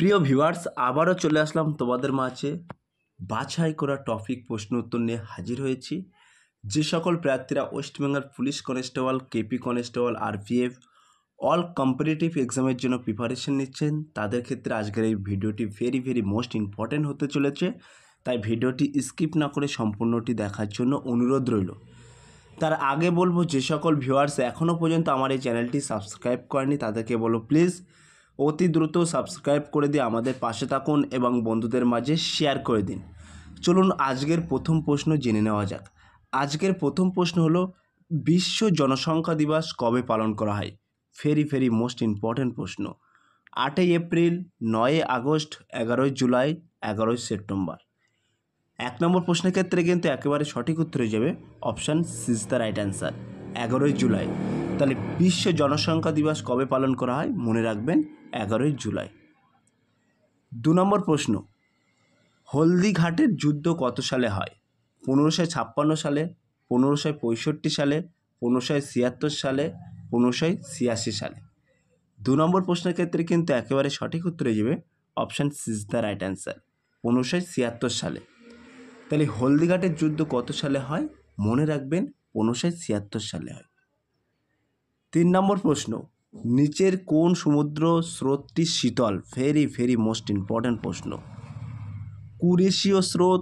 প্রিয় ভিউয়ার্স, আবারও চলে আসলাম তোমাদের মাঝে বাছাই করা টপিক প্রশ্ন উত্তর নিয়ে হাজির হয়েছি। যে সকল প্রার্থীরা West Bengal police constable, KP constable, RPF all competitive এক্সামের জন্য প্রিপারেশন নিচ্ছেন, তাদের ক্ষেত্রে আজকের এই ভিডিওটি ভেরি মোস্ট ইম্পর্ট্যান্ট হতে চলেছে। তাই ভিডিওটি স্কিপ না করে সম্পূর্ণটি দেখার জন্য অনুরোধ রইল। তার আগে বলবো, যে সকল ভিউয়ার্স এখনও পর্যন্ত আমার এই চ্যানেলটি সাবস্ক্রাইব করেনি তাদেরকে বলো প্লিজ অতি দ্রুত সাবস্ক্রাইব করে দিয়ে আমাদের পাশে থাকুন এবং বন্ধুদের মাঝে শেয়ার করে দিন। চলুন আজকের প্রথম প্রশ্ন জেনে নেওয়া যাক। আজকের প্রথম প্রশ্ন হলো, বিশ্ব জনসংখ্যা দিবস কবে পালন করা হয়? ভেরি মোস্ট ইম্পর্ট্যান্ট প্রশ্ন। 8 এপ্রিল, 9 আগস্ট, 11 জুলাই, 11 সেপ্টেম্বর। 1 নম্বর প্রশ্নের ক্ষেত্রে কিন্তু একেবারে সঠিক উত্তর হয়ে যাবে option C is the right answer, 11 July. তাহলে বিশ্ব জনসংখ্যা দিবস কবে পালন করা হয়? মনে রাখবেন 11 জুলাই। 2 নম্বর প্রশ্ন, হলদিঘাটের যুদ্ধ কত সালে হয়? 1556 সালে, 1565 সালে, 1576 সালে, 1586 সালে। 2 নম্বর প্রশ্নের ক্ষেত্রে কিন্তু একেবারে সঠিক উত্তর হয়ে যাবে option C is the right answer, 1576 সালে। তাহলে হলদিঘাটের যুদ্ধ কত সালে হয়? মনে রাখবেন 1576 সালে হয়। 3 নম্বর প্রশ্ন, নিচের কোন সমুদ্র স্রোতটি শীতল? ভেরি মোস্ট ইম্পর্ট্যান্ট প্রশ্ন। কুরেশীয় স্রোত,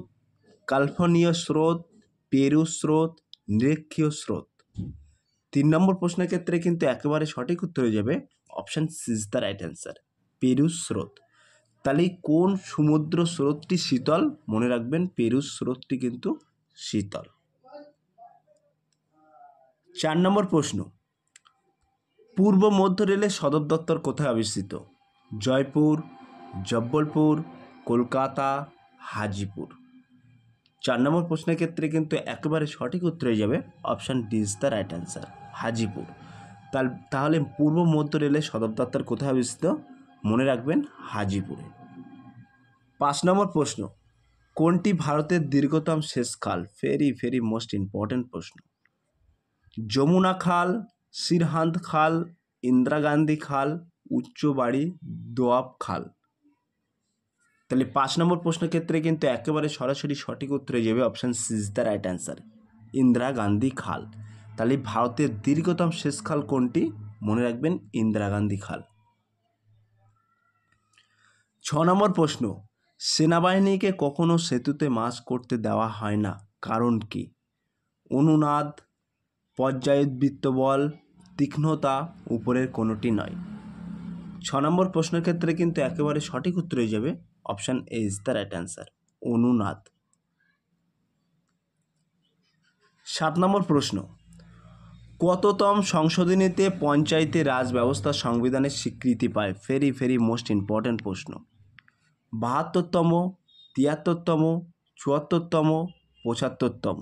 ক্যালিফোর্নীয় স্রোত, পেরু স্রোত, নিরক্ষীয় স্রোত। 3 নম্বর প্রশ্নের ক্ষেত্রে কিন্তু একেবারে সঠিক উত্তর হয়ে যাবে option C is the right answer, Peru স্রোত। তাহলে কোন সমুদ্র স্রোতটি শীতল? মনে রাখবেন পেরু স্রোতটি কিন্তু শীতল। 4 নম্বর প্রশ্ন, পূর্ব মধ্য রেলের সদর দপ্তর কোথায় অবস্থিত? জয়পুর, জব্বলপুর, কলকাতা, হাজিপুর। 4 নম্বর প্রশ্নের ক্ষেত্রে কিন্তু একেবারে সঠিক উত্তর হয়ে যাবে option D is the right answer, Hajipur. তাহলে পূর্ব মধ্য রেলের সদর দপ্তর কোথায় অবস্থিত? মনে রাখবেন হাজিপুরে। 5 নম্বর প্রশ্ন, কোনটি ভারতের দীর্ঘতম শেষ খাল? ভেরি মোস্ট ইম্পর্ট্যান্ট প্রশ্ন। যমুনা খাল, সিরহান্দ খাল, ইন্দিরা গান্ধী খাল, উচ্চবাড়ি দোয়াব খাল। তাহলে 5 নম্বর প্রশ্নের ক্ষেত্রে কিন্তু একেবারে সরাসরি সঠিক উত্তর হয়ে যাবে option C is the right answer, Indira Gandhi খাল। তাহলে ভারতের দীর্ঘতম শেষ খাল কোনটি? মনে রাখবেন ইন্দিরা গান্ধী খাল। 6 নম্বর প্রশ্ন, সেনাবাহিনীকে কখনো সেতুতে মার্চ করতে দেওয়া হয় না, কারণ কি? অনুনাদ, পর্যায়বৃত্ত বল, তীক্ষ্ণতা, উপরের কোনোটি নয়। 6 নম্বর প্রশ্নের ক্ষেত্রে কিন্তু একেবারে সঠিক উত্তর হয়ে যাবে option A is the right answer, অনুনাদ। 7 নম্বর প্রশ্ন, কততম সংশোধনীতে পঞ্চায়েতে রাজ ব্যবস্থা সংবিধানের স্বীকৃতি পায়? ভেরি মোস্ট ইম্পর্ট্যান্ট প্রশ্ন। 72তম, 73তম, 74তম, 75তম।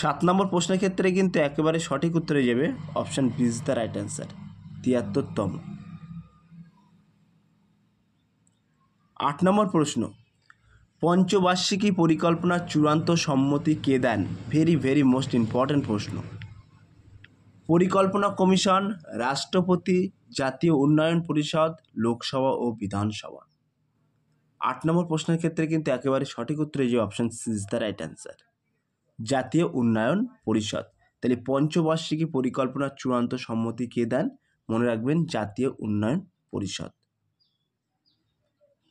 7 নম্বর প্রশ্নের ক্ষেত্রে কিন্তু একেবারে সঠিক উত্তর হয়ে যাবে option B is the right answer, 73তম। 8 নম্বর প্রশ্ন, পঞ্চবার্ষিকী পরিকল্পনার চূড়ান্ত সম্মতি কে দেন? ভেরি মোস্ট ইম্পর্ট্যান্ট প্রশ্ন। পরিকল্পনা কমিশন, রাষ্ট্রপতি, জাতীয় উন্নয়ন পরিষদ, লোকসভা ও বিধানসভা। 8 নম্বর প্রশ্নের ক্ষেত্রে কিন্তু একেবারে সঠিক উত্তর হয়ে যাবে option C is the right answer, জাতীয় উন্নয়ন পরিষদ। তাহলে পঞ্চবার্ষিকী পরিকল্পনার চূড়ান্ত সম্মতি কে দেন? মনে রাখবেন জাতীয় উন্নয়ন পরিষদ।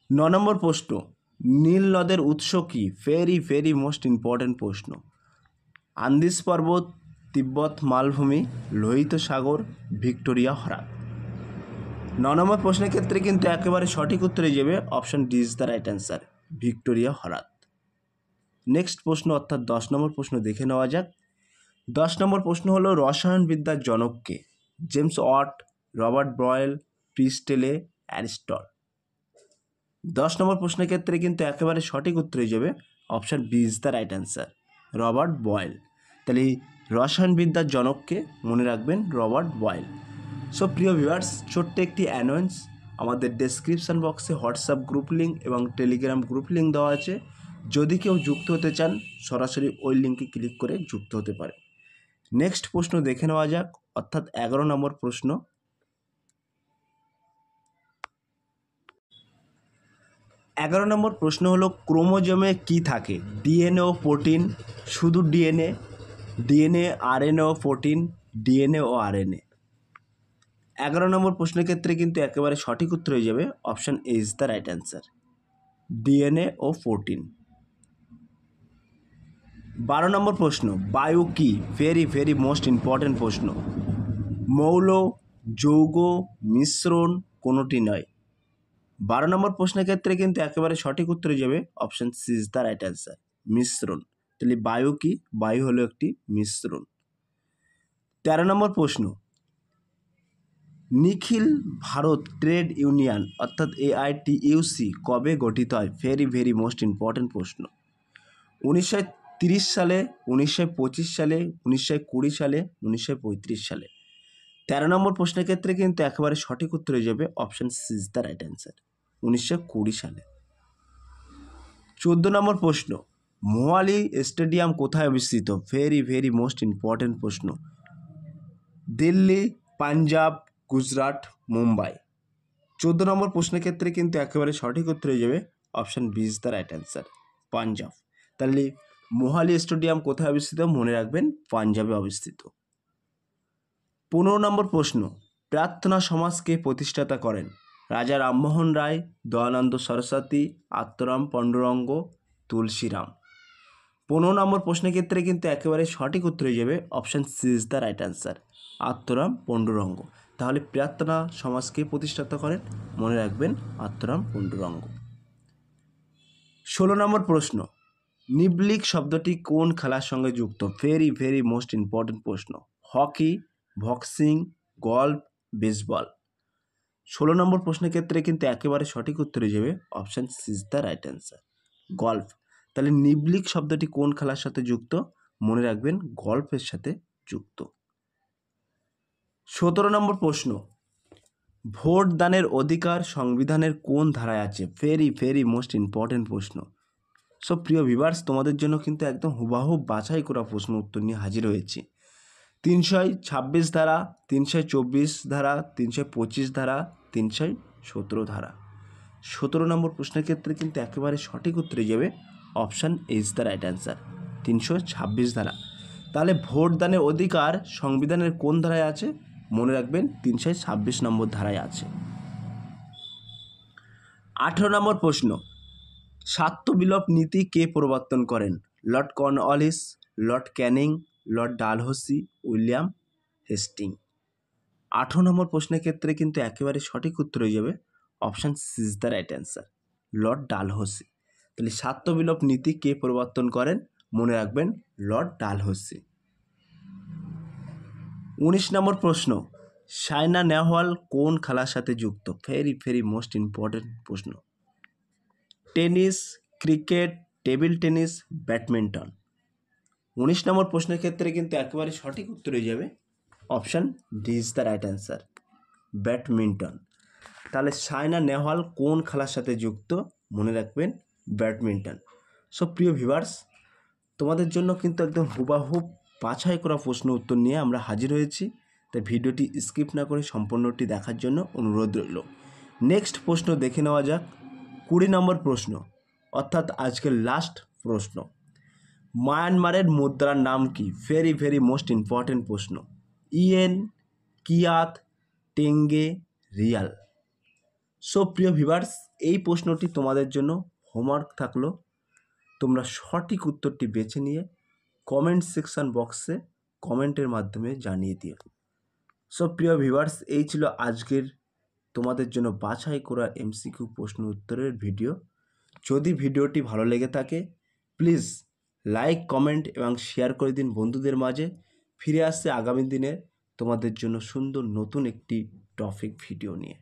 9 নম্বর প্রশ্ন, নীল নদের উৎস কি? ভেরি মোস্ট ইম্পর্ট্যান্ট প্রশ্ন। আন্দিজ পর্বত, তিব্বত মালভূমি, লোহিত সাগর, ভিক্টোরিয়া হ্রদ। 9 নম্বর প্রশ্নের ক্ষেত্রে কিন্তু একেবারে সঠিক উত্তর হয়ে যাবে option D is the right answer, Victoria হ্রদ। নেক্সট প্রশ্ন অর্থাৎ 10 নম্বর প্রশ্ন দেখে নেওয়া যাক। 10 নম্বর প্রশ্ন হলো, রসায়নবিদ্যার জনককে? James Watt, Robert Boyle, Priestley, Aristotle. 10 নম্বর প্রশ্নের ক্ষেত্রে কিন্তু একেবারে সঠিক উত্তর হয়ে যাবে option B is the right answer, Robert Boyle. তাহলে রসায়নবিদ্যার জনককে? মনে রাখবেন রবার্ট বয়েল। সো প্রিয় ভিউয়ার্স, ছোট্ট একটি অ্যানাউন্স, আমাদের description box WhatsApp group link এবং টেলিগ্রাম গ্রুপ লিঙ্ক দেওয়া আছে। যদি কেউ যুক্ত হতে চান সরাসরি ওই লিঙ্কে ক্লিক করে যুক্ত হতে পারে। নেক্সট প্রশ্ন দেখে নেওয়া যাক, অর্থাৎ 11 নম্বর প্রশ্ন। 11 নম্বর প্রশ্ন হলো ক্রোমোজোমে কি থাকে? ডিএনএ ও প্রোটিন, শুধু ডিএনএ, ডিএনএ আরএনএ ও প্রোটিন, ডিএনএ ও আরএনএ। 11 নম্বর প্রশ্নের ক্ষেত্রে কিন্তু একেবারে সঠিক উত্তর হয়ে যাবে option A is the right answer, DNA ও প্রোটিন। 12 নম্বর প্রশ্ন, বায়ু কি? ভেরি ভেরি মোস্ট ইম্পর্টেন্ট প্রশ্ন। মৌল, যৌগ, মিশ্রণ, কোনোটি নয়। 12 নম্বর প্রশ্নের ক্ষেত্রে কিন্তু একেবারে সঠিক উত্তর হয়ে যাবে option C is the right answer, মিশ্রণ। তাহলে বায়ু কি? বায়ু হলো একটি মিশ্রণ। 13 নম্বর প্রশ্ন, নিখিল ভারত ট্রেড ইউনিয়ন অর্থাৎ AITUC কবে গঠিত হয়? ভেরি ভেরি মোস্ট ইম্পর্টেন্ট প্রশ্ন। 1930 সালে, 1925 সালে, 1920 সালে, 1935 সালে। 13 নম্বর প্রশ্নের ক্ষেত্রে কিন্তু একেবারে সঠিক উত্তর হয়ে যাবে option C is the right answer, 1920 সালে। 14 নম্বর প্রশ্ন, মোহালি স্টেডিয়াম কোথায় অবস্থিত? ভেরি ভেরি মোস্ট ইম্পর্টেন্ট প্রশ্ন। দিল্লি, পাঞ্জাব, গুজরাট, মুম্বাই। 14 নম্বর প্রশ্নের ক্ষেত্রে কিন্তু একেবারে সঠিক উত্তর হয়ে যাবে option B is the right answer, Punjab. তাহলে মোহালি স্টেডিয়াম কোথায় অবস্থিত? মনে রাখবেন পাঞ্জাবে অবস্থিত। 15 নম্বর প্রশ্ন, প্রার্থনা সমাজকে প্রতিষ্ঠাতা করেন? রাজা রামমোহন রায়, দয়ানন্দ সরস্বতী, আত্মারাম পাণ্ডুরঙ্গ, তুলসীরাম। 15 নম্বর প্রশ্নের ক্ষেত্রে কিন্তু একেবারে সঠিক উত্তর হয়ে যাবে option C is the right answer, Atmaram Pandurang. তাহলে প্রার্থনা সমাজকে প্রতিষ্ঠাতা করেন? মনে রাখবেন আত্মারাম পাণ্ডুরঙ্গ। 16 নম্বর প্রশ্ন, নিবলিক শব্দটি কোন খেলার সঙ্গে যুক্ত? ভেরি ভেরি মোস্ট ইম্পর্টেন্ট প্রশ্ন। Hockey, boxing, golf, baseball. 16 number প্রশ্নের ক্ষেত্রে কিন্তু একেবারে সঠিক উত্তর হয়ে যাবে option C is the right answer, golf. তাহলে নিবলিক শব্দটি কোন খেলার সাথে যুক্ত? মনে রাখবেন গল্ফের সাথে যুক্ত। 17 নম্বর প্রশ্ন, ভোট দানের অধিকার সংবিধানের কোন ধারায় আছে? ভেরি ভেরি মোস্ট ইম্পর্টেন্ট প্রশ্ন। সো প্রিয় ভিউয়ার্স, তোমাদের জন্য কিন্তু একদম হুবাহু বাছাই করা প্রশ্ন উত্তর নিয়ে হাজির হয়েছি। 326 ধারা, 324 ধারা, 325 ধারা, 317 ধারা। 17 নম্বর প্রশ্নের ক্ষেত্রে কিন্তু একেবারে সঠিক উত্তরে যাবে option A is the right answer, 326 ধারা। তাহলে ভোট দানের অধিকার সংবিধানের কোন ধারায় আছে? মনে রাখবেন 326 নম্বর ধারায় আছে। 18 নম্বর প্রশ্ন, স্বার্থবিলোপ নীতি কে প্রবর্তন করেন? Lord Cornwallis, Lord Canning, Lord Dalhousie, William Hasting. 18 number প্রশ্নের ক্ষেত্রে কিন্তু একেবারে সঠিক উত্তর হয়ে যাবে option C is the right answer, Lord Dalhousie. তাহলে স্বার্থবিলোপ নীতি কে প্রবর্তন করেন? মনে রাখবেন লর্ড ডালহৌসি। 19 নম্বর প্রশ্ন, সাইনা নেহওয়াল কোন খেলার সাথে যুক্ত? ভেরি ভেরি মোস্ট ইম্পর্টেন্ট প্রশ্ন। Tennis, cricket, table tennis, badminton. 19 নম্বর প্রশ্নের ক্ষেত্রে কিন্তু একেবারে সঠিক উত্তর হয়ে যাবে option D is the right answer, badminton. তাহলে সাইনা নেহওয়াল কোন খেলার সাথে যুক্ত? মনে রাখবেন ব্যাডমিন্টন। সো প্রিয় ভিউয়ার্স, তোমাদের জন্য কিন্তু একদম হুবাহু বাছাই করা প্রশ্ন উত্তর নিয়ে আমরা হাজির হয়েছি। তাই ভিডিওটি স্কিপ না করে সম্পূর্ণটি দেখার জন্য অনুরোধ রইল। নেক্সট প্রশ্ন দেখে নেওয়া যাক। 20 নম্বর প্রশ্ন, অর্থাৎ আজকের লাস্ট প্রশ্ন। মায়ানমারের মুদ্রার নাম কি? ভেরি ভেরি মোস্ট ইম্পর্টেন্ট প্রশ্ন। Yen, kyat, টেঙ্গে, Real. সো প্রিয় ভিউয়ার্স, এই প্রশ্নটি তোমাদের জন্য হোমওয়ার্ক থাকলো। তোমরা সঠিক উত্তরটি বেছে নিয়ে কমেন্ট সেকশন বক্সে কমেন্টের মাধ্যমে জানিয়ে দিও। সো প্রিয় ভিউয়ার্স, এই ছিল আজকের তোমাদের জন্য বাছাই করা এমসিকিউ প্রশ্ন উত্তরের ভিডিও। যদি ভিডিওটি ভালো লেগে থাকে প্লিজ লাইক, কমেন্ট এবং শেয়ার করে দিন বন্ধুদের মাঝে। ফিরে আসছে আগামী দিনে তোমাদের জন্য সুন্দর নতুন একটি টপিক ভিডিও নিয়ে।